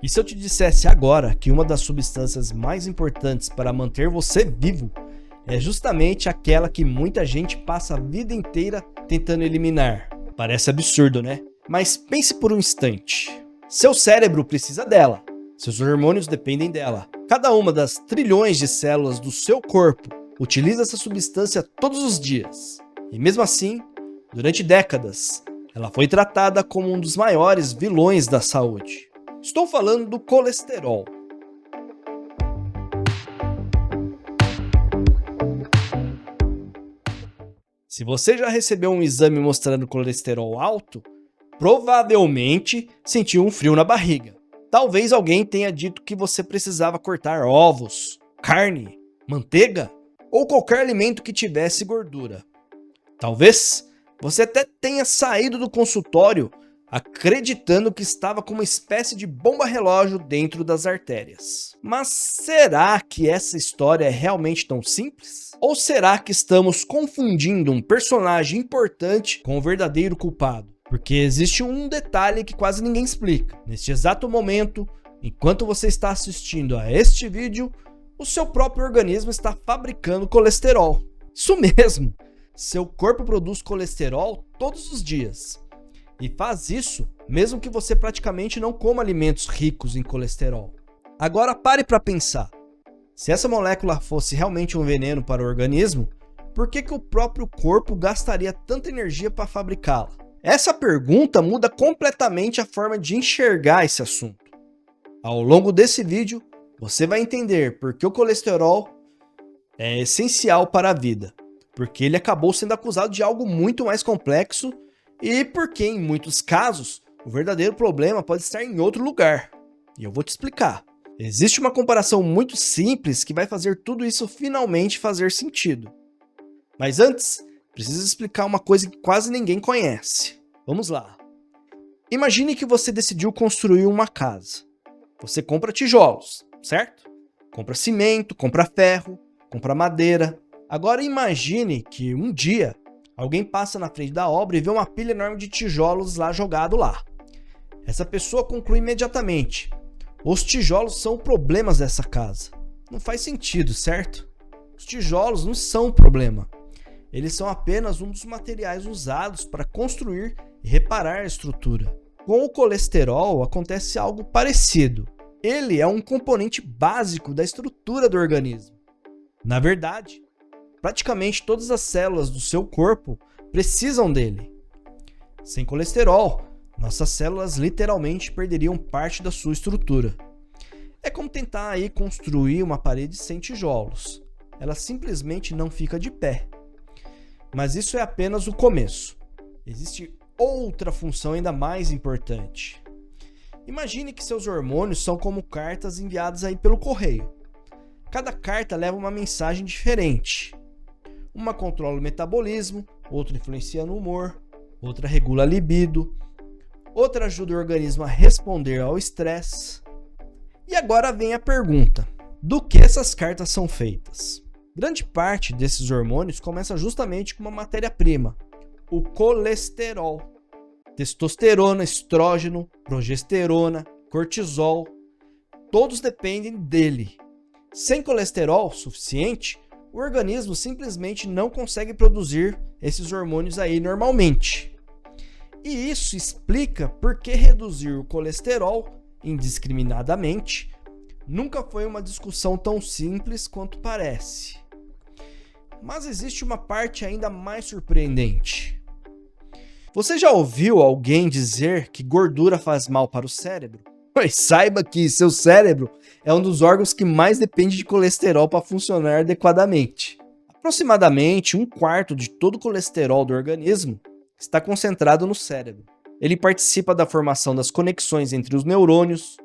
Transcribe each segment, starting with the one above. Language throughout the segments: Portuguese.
E se eu te dissesse agora que uma das substâncias mais importantes para manter você vivo é justamente aquela que muita gente passa a vida inteira tentando eliminar? Parece absurdo, né? Mas pense por um instante. Seu cérebro precisa dela. Seus hormônios dependem dela. Cada uma das trilhões de células do seu corpo utiliza essa substância todos os dias. E mesmo assim, durante décadas, ela foi tratada como um dos maiores vilões da saúde. Estou falando do colesterol. Se você já recebeu um exame mostrando colesterol alto, provavelmente sentiu um frio na barriga. Talvez alguém tenha dito que você precisava cortar ovos, carne, manteiga ou qualquer alimento que tivesse gordura. Talvez você até tenha saído do consultório acreditando que estava com uma espécie de bomba-relógio dentro das artérias. Mas será que essa história é realmente tão simples? Ou será que estamos confundindo um personagem importante com o verdadeiro culpado? Porque existe um detalhe que quase ninguém explica. Neste exato momento, enquanto você está assistindo a este vídeo, o seu próprio organismo está fabricando colesterol. Isso mesmo! Seu corpo produz colesterol todos os dias. E faz isso mesmo que você praticamente não coma alimentos ricos em colesterol. Agora pare para pensar. Se essa molécula fosse realmente um veneno para o organismo, por que o próprio corpo gastaria tanta energia para fabricá-la? Essa pergunta muda completamente a forma de enxergar esse assunto. Ao longo desse vídeo, você vai entender por que o colesterol é essencial para a vida, porque ele acabou sendo acusado de algo muito mais complexo e porque, em muitos casos, o verdadeiro problema pode estar em outro lugar. E eu vou te explicar. Existe uma comparação muito simples que vai fazer tudo isso finalmente fazer sentido. Mas antes, preciso explicar uma coisa que quase ninguém conhece. Vamos lá. Imagine que você decidiu construir uma casa. Você compra tijolos, certo? Compra cimento, compra ferro, compra madeira. Agora imagine que um dia alguém passa na frente da obra e vê uma pilha enorme de tijolos jogado lá. Essa pessoa conclui imediatamente: os tijolos são problemas dessa casa. Não faz sentido, certo? Os tijolos não são um problema. Eles são apenas um dos materiais usados para construir e reparar a estrutura. Com o colesterol acontece algo parecido. Ele é um componente básico da estrutura do organismo. Na verdade, praticamente todas as células do seu corpo precisam dele. Sem colesterol, nossas células literalmente perderiam parte da sua estrutura. É como tentar construir uma parede sem tijolos. Ela simplesmente não fica de pé. Mas isso é apenas o começo. Existe outra função ainda mais importante. Imagine que seus hormônios são como cartas enviadas pelo correio. Cada carta leva uma mensagem diferente. Uma controla o metabolismo, outra influencia no humor, outra regula a libido, outra ajuda o organismo a responder ao estresse. E agora vem a pergunta: do que essas cartas são feitas? Grande parte desses hormônios começa justamente com uma matéria-prima, o colesterol. Testosterona, estrógeno, progesterona, cortisol, todos dependem dele. Sem colesterol suficiente, o organismo simplesmente não consegue produzir esses hormônios normalmente. E isso explica por que reduzir o colesterol indiscriminadamente nunca foi uma discussão tão simples quanto parece. Mas existe uma parte ainda mais surpreendente. Você já ouviu alguém dizer que gordura faz mal para o cérebro? Pois saiba que seu cérebro é um dos órgãos que mais depende de colesterol para funcionar adequadamente. Aproximadamente 1/4 de todo o colesterol do organismo está concentrado no cérebro. Ele participa da formação das conexões entre os neurônios,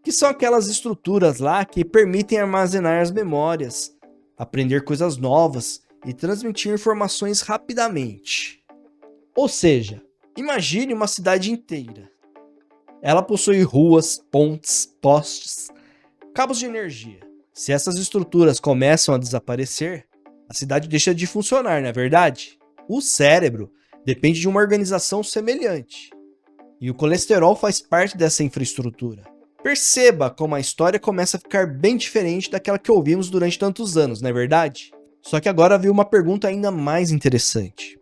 que são aquelas estruturas que permitem armazenar as memórias, aprender coisas novas e transmitir informações rapidamente. Ou seja, imagine uma cidade inteira. Ela possui ruas, pontes, postes, cabos de energia. Se essas estruturas começam a desaparecer, a cidade deixa de funcionar, não é verdade? O cérebro depende de uma organização semelhante. E o colesterol faz parte dessa infraestrutura. Perceba como a história começa a ficar bem diferente daquela que ouvimos durante tantos anos, não é verdade? Só que agora veio uma pergunta ainda mais interessante.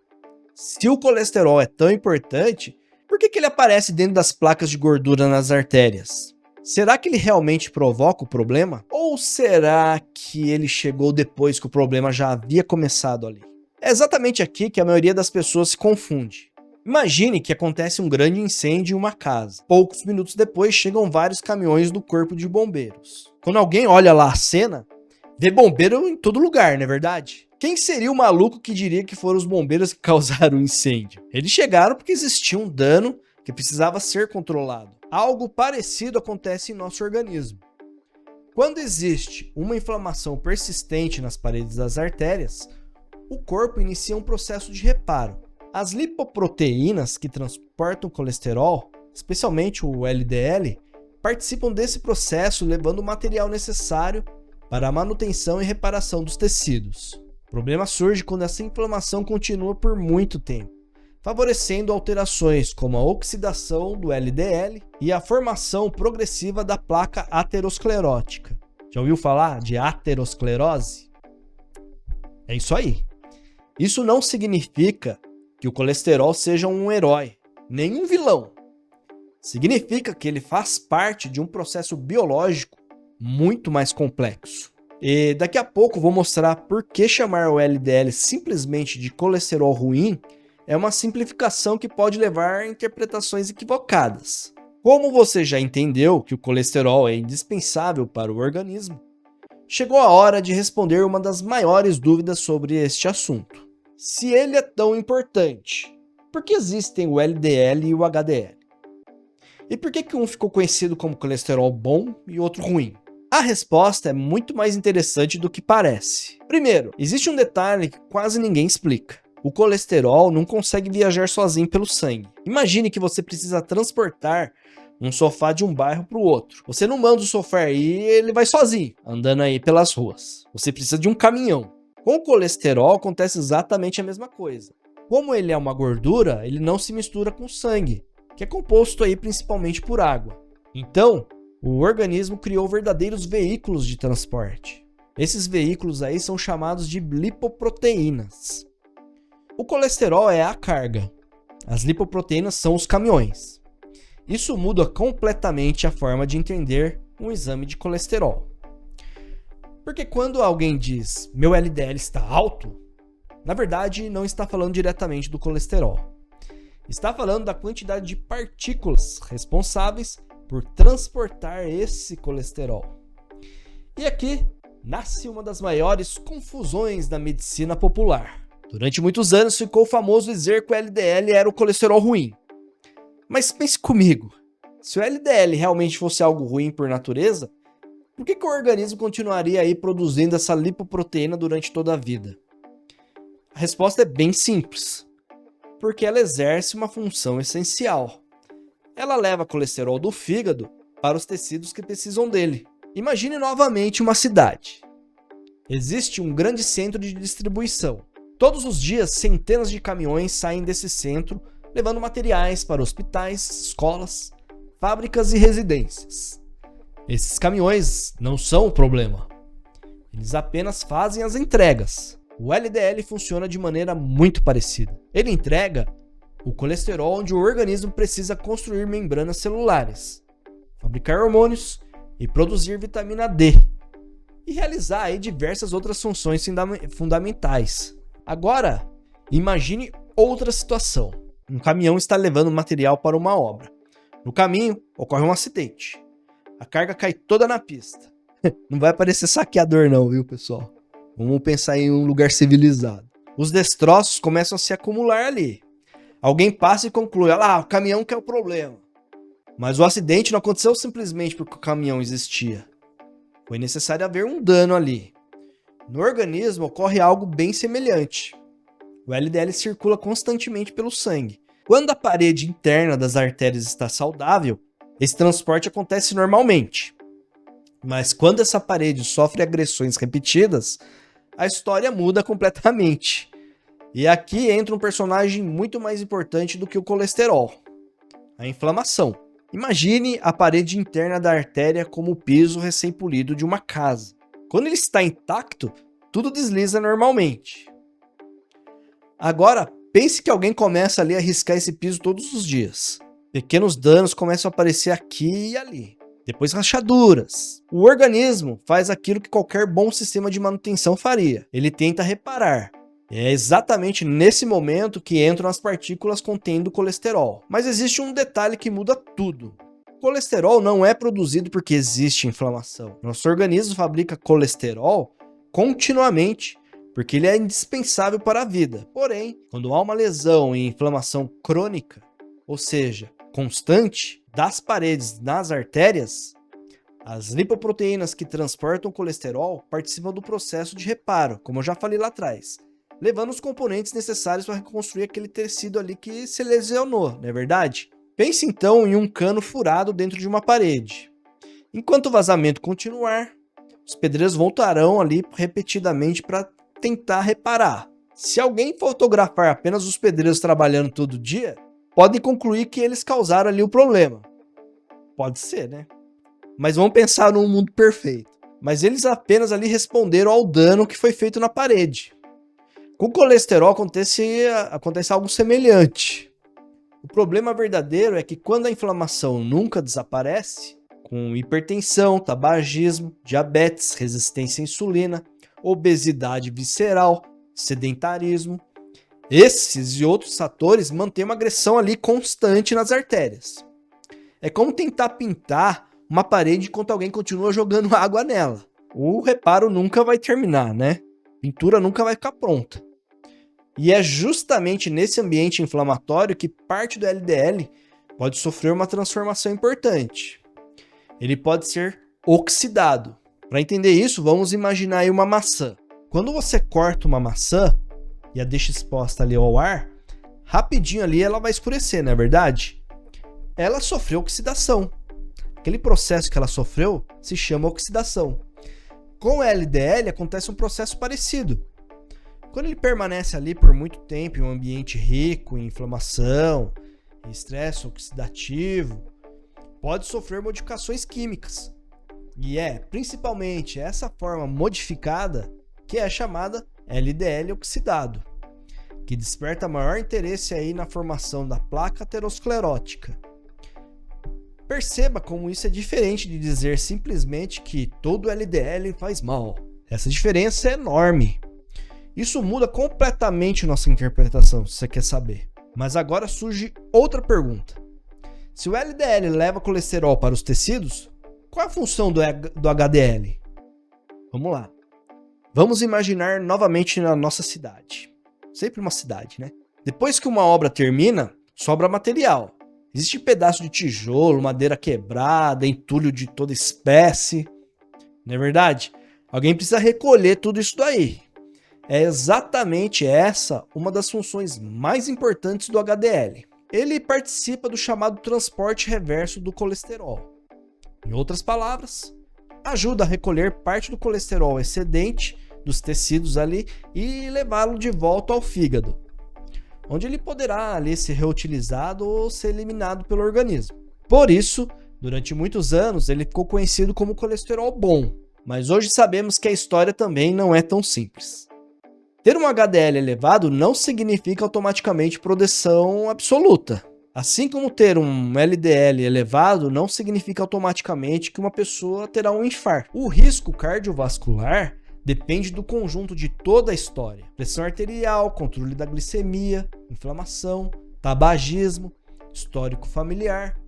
Se o colesterol é tão importante, por que ele aparece dentro das placas de gordura nas artérias? Será que ele realmente provoca o problema? Ou será que ele chegou depois que o problema já havia começado ali? É exatamente aqui que a maioria das pessoas se confunde. Imagine que acontece um grande incêndio em uma casa. Poucos minutos depois chegam vários caminhões do corpo de bombeiros. Quando alguém olha lá a cena, vê bombeiro em todo lugar, não é verdade? Quem seria o maluco que diria que foram os bombeiros que causaram o incêndio? Eles chegaram porque existia um dano que precisava ser controlado. Algo parecido acontece em nosso organismo. Quando existe uma inflamação persistente nas paredes das artérias, o corpo inicia um processo de reparo. As lipoproteínas que transportam o colesterol, especialmente o LDL, participam desse processo levando o material necessário para a manutenção e reparação dos tecidos. O problema surge quando essa inflamação continua por muito tempo, favorecendo alterações como a oxidação do LDL e a formação progressiva da placa aterosclerótica. Já ouviu falar de aterosclerose? É isso aí. Isso não significa que o colesterol seja um herói, nem um vilão. Significa que ele faz parte de um processo biológico muito mais complexo. E daqui a pouco vou mostrar por que chamar o LDL simplesmente de colesterol ruim é uma simplificação que pode levar a interpretações equivocadas. Como você já entendeu que o colesterol é indispensável para o organismo, chegou a hora de responder uma das maiores dúvidas sobre este assunto. Se ele é tão importante, por que existem o LDL e o HDL? E por que um ficou conhecido como colesterol bom e outro ruim? A resposta é muito mais interessante do que parece. Primeiro, existe um detalhe que quase ninguém explica. O colesterol não consegue viajar sozinho pelo sangue. Imagine que você precisa transportar um sofá de um bairro para o outro. Você não manda o sofá aí e ele vai sozinho, andando aí pelas ruas. Você precisa de um caminhão. Com o colesterol acontece exatamente a mesma coisa. Como ele é uma gordura, ele não se mistura com o sangue, que é composto aí principalmente por água. Então, o organismo criou verdadeiros veículos de transporte. Esses veículos aí são chamados de lipoproteínas. O colesterol é a carga. As lipoproteínas são os caminhões. Isso muda completamente a forma de entender um exame de colesterol. Porque quando alguém diz meu LDL está alto, na verdade não está falando diretamente do colesterol. Está falando da quantidade de partículas responsáveis por transportar esse colesterol. E aqui nasce uma das maiores confusões da medicina popular. Durante muitos anos ficou famoso dizer que o LDL era o colesterol ruim. Mas pense comigo, se o LDL realmente fosse algo ruim por natureza, por que o organismo continuaria aí produzindo essa lipoproteína durante toda a vida? A resposta é bem simples. Porque ela exerce uma função essencial. Ela leva colesterol do fígado para os tecidos que precisam dele. Imagine novamente uma cidade. Existe um grande centro de distribuição. Todos os dias, centenas de caminhões saem desse centro, levando materiais para hospitais, escolas, fábricas e residências. Esses caminhões não são o problema. Eles apenas fazem as entregas. O LDL funciona de maneira muito parecida. Ele entrega o colesterol onde o organismo precisa construir membranas celulares, fabricar hormônios e produzir vitamina D, e realizar aí diversas outras funções fundamentais. Agora, imagine outra situação. Um caminhão está levando material para uma obra. No caminho, ocorre um acidente. A carga cai toda na pista. Não vai parecer saqueador não, viu, pessoal? Vamos pensar em um lugar civilizado. Os destroços começam a se acumular ali. Alguém passa e conclui, o caminhão que é o problema. Mas o acidente não aconteceu simplesmente porque o caminhão existia. Foi necessário haver um dano ali. No organismo ocorre algo bem semelhante. O LDL circula constantemente pelo sangue. Quando a parede interna das artérias está saudável, esse transporte acontece normalmente. Mas quando essa parede sofre agressões repetidas, a história muda completamente. E aqui entra um personagem muito mais importante do que o colesterol: a inflamação. Imagine a parede interna da artéria como o piso recém-polido de uma casa. Quando ele está intacto, tudo desliza normalmente. Agora, pense que alguém começa ali a riscar esse piso todos os dias. Pequenos danos começam a aparecer aqui e ali. Depois rachaduras. O organismo faz aquilo que qualquer bom sistema de manutenção faria. Ele tenta reparar. É exatamente nesse momento que entram as partículas contendo colesterol. Mas existe um detalhe que muda tudo. O colesterol não é produzido porque existe inflamação. Nosso organismo fabrica colesterol continuamente, porque ele é indispensável para a vida. Porém, quando há uma lesão e inflamação crônica, ou seja, constante, das paredes nas artérias, as lipoproteínas que transportam o colesterol participam do processo de reparo, como eu já falei lá atrás, levando os componentes necessários para reconstruir aquele tecido ali que se lesionou, não é verdade? Pense então em um cano furado dentro de uma parede. Enquanto o vazamento continuar, os pedreiros voltarão ali repetidamente para tentar reparar. Se alguém fotografar apenas os pedreiros trabalhando todo dia, pode concluir que eles causaram ali o problema. Pode ser, né? Mas vamos pensar num mundo perfeito. Mas eles apenas ali responderam ao dano que foi feito na parede. Com o colesterol acontece algo semelhante. O problema verdadeiro é que quando a inflamação nunca desaparece, com hipertensão, tabagismo, diabetes, resistência à insulina, obesidade visceral, sedentarismo, esses e outros fatores mantêm uma agressão ali constante nas artérias. É como tentar pintar uma parede enquanto alguém continua jogando água nela. O reparo nunca vai terminar, né? A pintura nunca vai ficar pronta. E é justamente nesse ambiente inflamatório que parte do LDL pode sofrer uma transformação importante. Ele pode ser oxidado. Para entender isso, vamos imaginar aí uma maçã. Quando você corta uma maçã e a deixa exposta ali ao ar, rapidinho ali ela vai escurecer, não é verdade? Ela sofreu oxidação. Aquele processo que ela sofreu se chama oxidação. Com o LDL acontece um processo parecido. Quando ele permanece ali por muito tempo em um ambiente rico em inflamação, em estresse oxidativo, pode sofrer modificações químicas. E é principalmente essa forma modificada que é chamada LDL oxidado, que desperta maior interesse aí na formação da placa aterosclerótica. Perceba como isso é diferente de dizer simplesmente que todo LDL faz mal. Essa diferença é enorme. Isso muda completamente nossa interpretação, se você quer saber. Mas agora surge outra pergunta. Se o LDL leva colesterol para os tecidos, qual é a função do HDL? Vamos lá. Vamos imaginar novamente na nossa cidade. Sempre uma cidade, né? Depois que uma obra termina, sobra material. Existe pedaço de tijolo, madeira quebrada, entulho de toda espécie. Não é verdade? Alguém precisa recolher tudo isso daí. É exatamente essa uma das funções mais importantes do HDL. Ele participa do chamado transporte reverso do colesterol. Em outras palavras, ajuda a recolher parte do colesterol excedente dos tecidos ali e levá-lo de volta ao fígado, onde ele poderá ali ser reutilizado ou ser eliminado pelo organismo. Por isso, durante muitos anos, ele ficou conhecido como colesterol bom, mas hoje sabemos que a história também não é tão simples. Ter um HDL elevado não significa automaticamente proteção absoluta. Assim como ter um LDL elevado não significa automaticamente que uma pessoa terá um infarto. O risco cardiovascular depende do conjunto de toda a história: pressão arterial, controle da glicemia, inflamação, tabagismo, histórico familiar,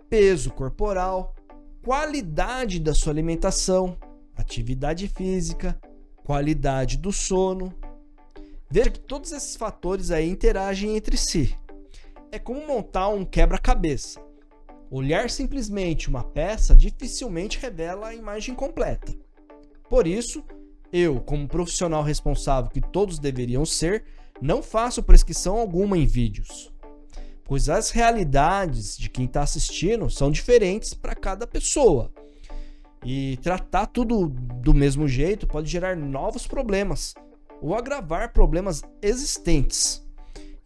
peso corporal, qualidade da sua alimentação, atividade física, qualidade do sono. Veja que todos esses fatores aí interagem entre si. É como montar um quebra-cabeça. Olhar simplesmente uma peça dificilmente revela a imagem completa. Por isso, eu, como profissional responsável que todos deveriam ser, não faço prescrição alguma em vídeos, pois as realidades de quem está assistindo são diferentes para cada pessoa. E tratar tudo do mesmo jeito pode gerar novos problemas ou agravar problemas existentes.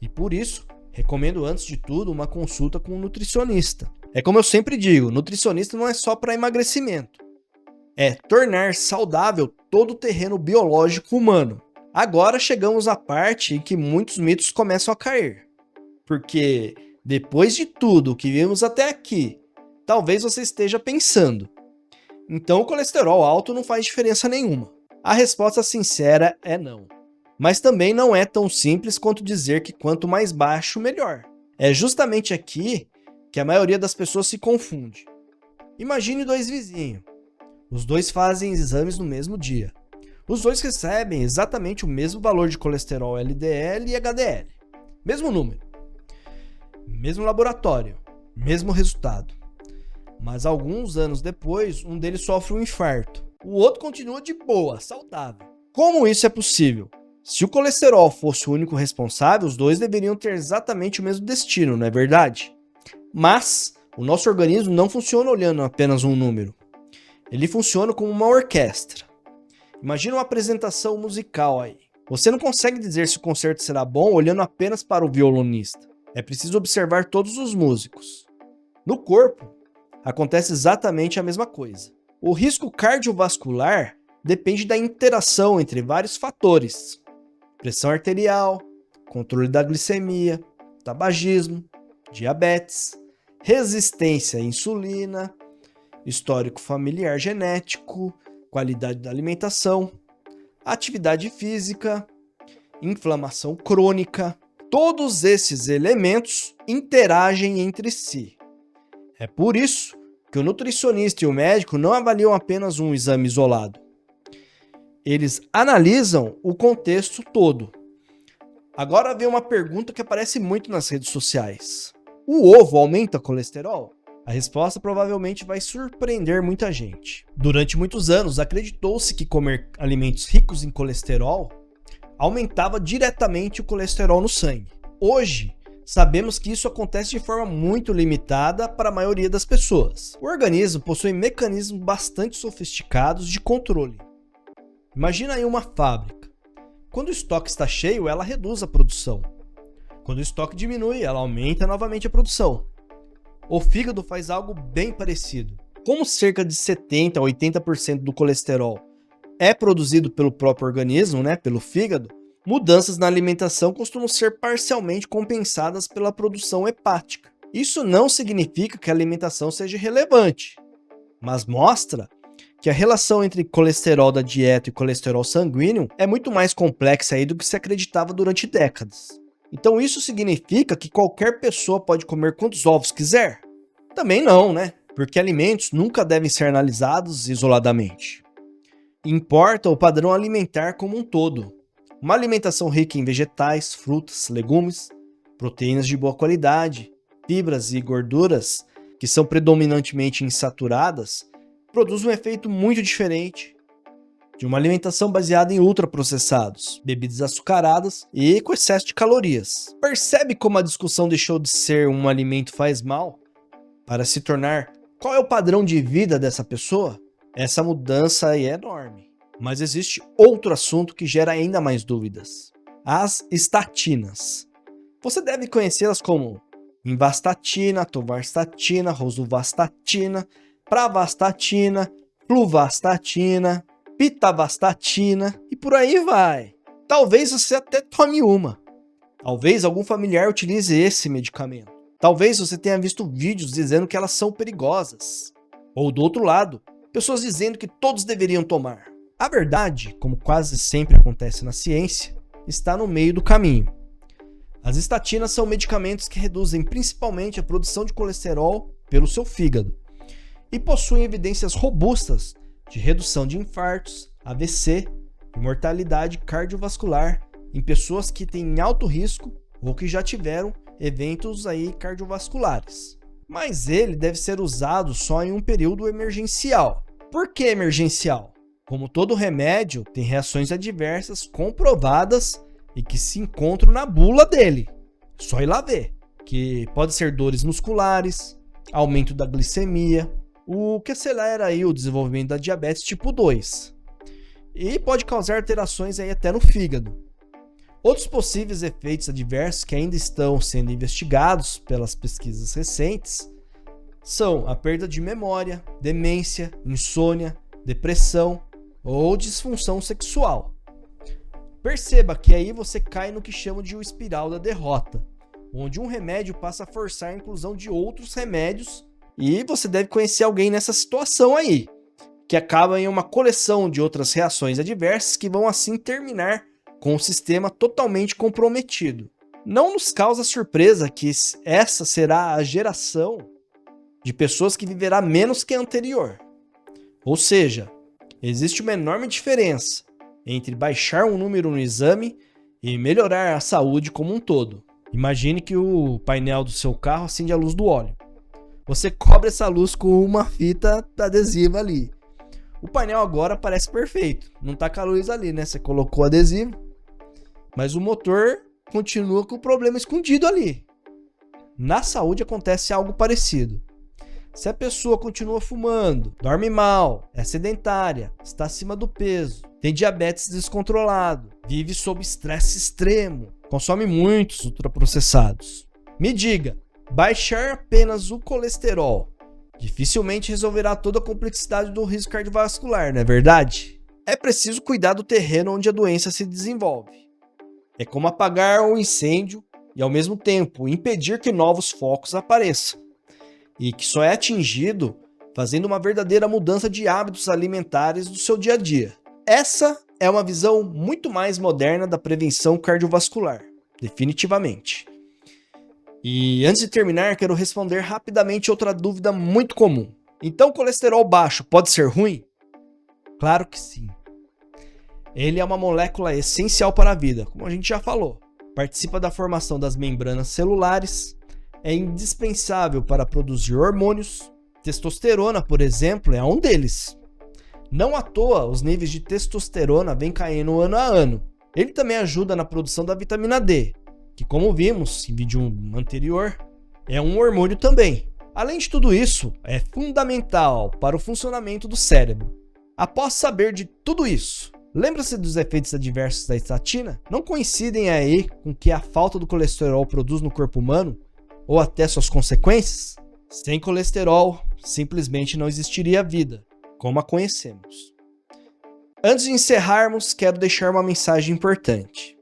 E por isso, recomendo antes de tudo uma consulta com um nutricionista. É como eu sempre digo, nutricionista não é só para emagrecimento. É tornar saudável todo o terreno biológico humano. Agora chegamos à parte em que muitos mitos começam a cair. Porque depois de tudo que vimos até aqui, talvez você esteja pensando: então o colesterol alto não faz diferença nenhuma. A resposta sincera é não. Mas também não é tão simples quanto dizer que quanto mais baixo, melhor. É justamente aqui que a maioria das pessoas se confunde. Imagine dois vizinhos. Os dois fazem exames no mesmo dia. Os dois recebem exatamente o mesmo valor de colesterol LDL e HDL. Mesmo número. Mesmo laboratório. Mesmo resultado. Mas alguns anos depois, um deles sofre um infarto. O outro continua de boa, saudável. Como isso é possível? Se o colesterol fosse o único responsável, os dois deveriam ter exatamente o mesmo destino, não é verdade? Mas o nosso organismo não funciona olhando apenas um número. Ele funciona como uma orquestra. Imagina uma apresentação musical aí. Você não consegue dizer se o concerto será bom olhando apenas para o violonista. É preciso observar todos os músicos. No corpo, acontece exatamente a mesma coisa. O risco cardiovascular depende da interação entre vários fatores: pressão arterial, controle da glicemia, tabagismo, diabetes, resistência à insulina, histórico familiar genético, qualidade da alimentação, atividade física, inflamação crônica. Todos esses elementos interagem entre si. É por isso que o nutricionista e o médico não avaliam apenas um exame isolado. Eles analisam o contexto todo. Agora vem uma pergunta que aparece muito nas redes sociais: o ovo aumenta colesterol? A resposta provavelmente vai surpreender muita gente. Durante muitos anos, acreditou-se que comer alimentos ricos em colesterol aumentava diretamente o colesterol no sangue. Hoje, sabemos que isso acontece de forma muito limitada para a maioria das pessoas. O organismo possui mecanismos bastante sofisticados de controle. Imagina aí uma fábrica. Quando o estoque está cheio, ela reduz a produção. Quando o estoque diminui, ela aumenta novamente a produção. O fígado faz algo bem parecido. Como cerca de 70% a 80% do colesterol é produzido pelo próprio organismo, pelo fígado, mudanças na alimentação costumam ser parcialmente compensadas pela produção hepática. Isso não significa que a alimentação seja irrelevante, mas mostra que a relação entre colesterol da dieta e colesterol sanguíneo é muito mais complexa aí do que se acreditava durante décadas. Então isso significa que qualquer pessoa pode comer quantos ovos quiser? Também não, Porque alimentos nunca devem ser analisados isoladamente. Importa o padrão alimentar como um todo. Uma alimentação rica em vegetais, frutas, legumes, proteínas de boa qualidade, fibras e gorduras, que são predominantemente insaturadas, produz um efeito muito diferente de uma alimentação baseada em ultraprocessados, bebidas açucaradas e com excesso de calorias. Percebe como a discussão deixou de ser um alimento faz mal para se tornar qual é o padrão de vida dessa pessoa? Essa mudança aí é enorme. Mas existe outro assunto que gera ainda mais dúvidas: as estatinas. Você deve conhecê-las como Invastatina, Tovastatina, Rosuvastatina, Pravastatina, Fluvastatina, Pitavastatina e por aí vai. Talvez você até tome uma. Talvez algum familiar utilize esse medicamento. Talvez você tenha visto vídeos dizendo que elas são perigosas. Ou do outro lado, pessoas dizendo que todos deveriam tomar. A verdade, como quase sempre acontece na ciência, está no meio do caminho. As estatinas são medicamentos que reduzem principalmente a produção de colesterol pelo seu fígado e possuem evidências robustas de redução de infartos, AVC e mortalidade cardiovascular em pessoas que têm alto risco ou que já tiveram eventos cardiovasculares. Mas ele deve ser usado só em um período emergencial. Por que emergencial? Como todo remédio, tem reações adversas comprovadas e que se encontram na bula dele. Só ir lá ver. Que pode ser dores musculares, aumento da glicemia, o que acelera o desenvolvimento da diabetes tipo 2. E pode causar alterações até no fígado. Outros possíveis efeitos adversos que ainda estão sendo investigados pelas pesquisas recentes são a perda de memória, demência, insônia, depressão ou disfunção sexual. Perceba que aí você cai no que chamo de o espiral da derrota, onde um remédio passa a forçar a inclusão de outros remédios e você deve conhecer alguém nessa situação aí, que acaba em uma coleção de outras reações adversas que vão assim terminar com o sistema totalmente comprometido. Não nos causa surpresa que essa será a geração de pessoas que viverá menos que a anterior. Ou seja, existe uma enorme diferença entre baixar um número no exame e melhorar a saúde como um todo. Imagine que o painel do seu carro acende a luz do óleo. Você cobre essa luz com uma fita adesiva ali. O painel agora parece perfeito. Não tá com a luz ali, né? Você colocou adesivo. Mas o motor continua com o problema escondido ali. Na saúde acontece algo parecido. Se a pessoa continua fumando, dorme mal, é sedentária, está acima do peso, tem diabetes descontrolado, vive sob estresse extremo, consome muitos ultraprocessados. Me diga, baixar apenas o colesterol dificilmente resolverá toda a complexidade do risco cardiovascular, não é verdade? É preciso cuidar do terreno onde a doença se desenvolve. É como apagar um incêndio e, ao mesmo tempo, impedir que novos focos apareçam. E que só é atingido fazendo uma verdadeira mudança de hábitos alimentares do seu dia a dia. Essa é uma visão muito mais moderna da prevenção cardiovascular, definitivamente. E antes de terminar, quero responder rapidamente outra dúvida muito comum. Então, colesterol baixo pode ser ruim? Claro que sim. Ele é uma molécula essencial para a vida, como a gente já falou. Participa da formação das membranas celulares, é indispensável para produzir hormônios. Testosterona, por exemplo, é um deles. Não à toa, os níveis de testosterona vêm caindo ano a ano. Ele também ajuda na produção da vitamina D, que, como vimos em vídeo anterior, é um hormônio também. Além de tudo isso, é fundamental para o funcionamento do cérebro. Após saber de tudo isso, lembra-se dos efeitos adversos da estatina? Não coincidem aí com o que a falta do colesterol produz no corpo humano? Ou até suas consequências? Sem colesterol, simplesmente não existiria vida, como a conhecemos. Antes de encerrarmos, quero deixar uma mensagem importante.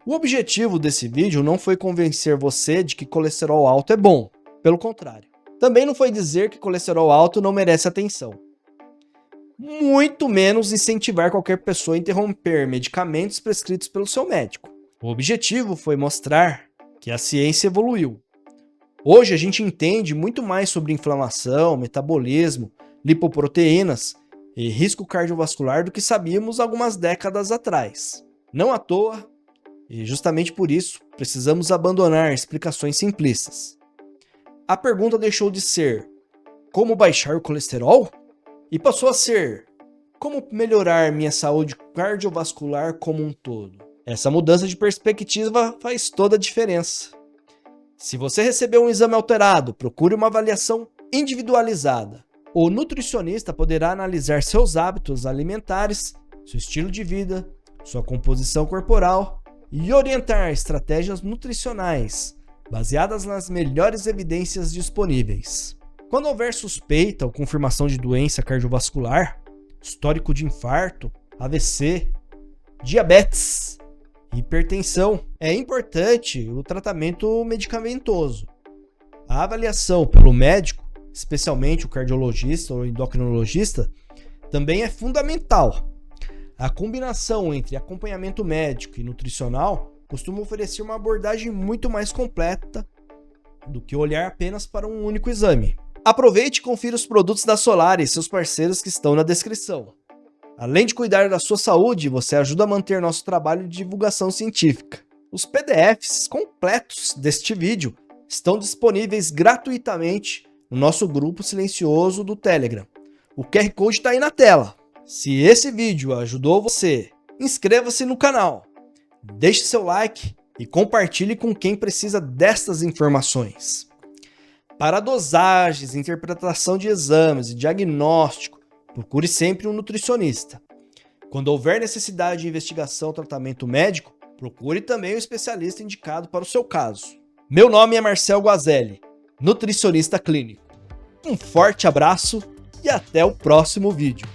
O objetivo desse vídeo não foi convencer você de que colesterol alto é bom, pelo contrário. Também não foi dizer que colesterol alto não merece atenção. Muito menos incentivar qualquer pessoa a interromper medicamentos prescritos pelo seu médico. O objetivo foi mostrar que a ciência evoluiu. Hoje a gente entende muito mais sobre inflamação, metabolismo, lipoproteínas e risco cardiovascular do que sabíamos algumas décadas atrás. Não à toa, e justamente por isso, precisamos abandonar explicações simplistas. A pergunta deixou de ser como baixar o colesterol? E passou a ser como melhorar minha saúde cardiovascular como um todo. Essa mudança de perspectiva faz toda a diferença. Se você recebeu um exame alterado, procure uma avaliação individualizada. O nutricionista poderá analisar seus hábitos alimentares, seu estilo de vida, sua composição corporal e orientar estratégias nutricionais baseadas nas melhores evidências disponíveis. Quando houver suspeita ou confirmação de doença cardiovascular, histórico de infarto, AVC, diabetes, hipertensão, é importante o tratamento medicamentoso. A avaliação pelo médico, especialmente o cardiologista ou endocrinologista, também é fundamental. A combinação entre acompanhamento médico e nutricional costuma oferecer uma abordagem muito mais completa do que olhar apenas para um único exame. Aproveite e confira os produtos da Solar e seus parceiros que estão na descrição. Além de cuidar da sua saúde, você ajuda a manter nosso trabalho de divulgação científica. Os PDFs completos deste vídeo estão disponíveis gratuitamente no nosso grupo silencioso do Telegram. O QR Code está aí na tela. Se esse vídeo ajudou você, inscreva-se no canal, deixe seu like e compartilhe com quem precisa destas informações. Para dosagens, interpretação de exames e diagnóstico, procure sempre um nutricionista. Quando houver necessidade de investigação ou tratamento médico, procure também um especialista indicado para o seu caso. Meu nome é Marcel Guazelli, nutricionista clínico. Um forte abraço e até o próximo vídeo.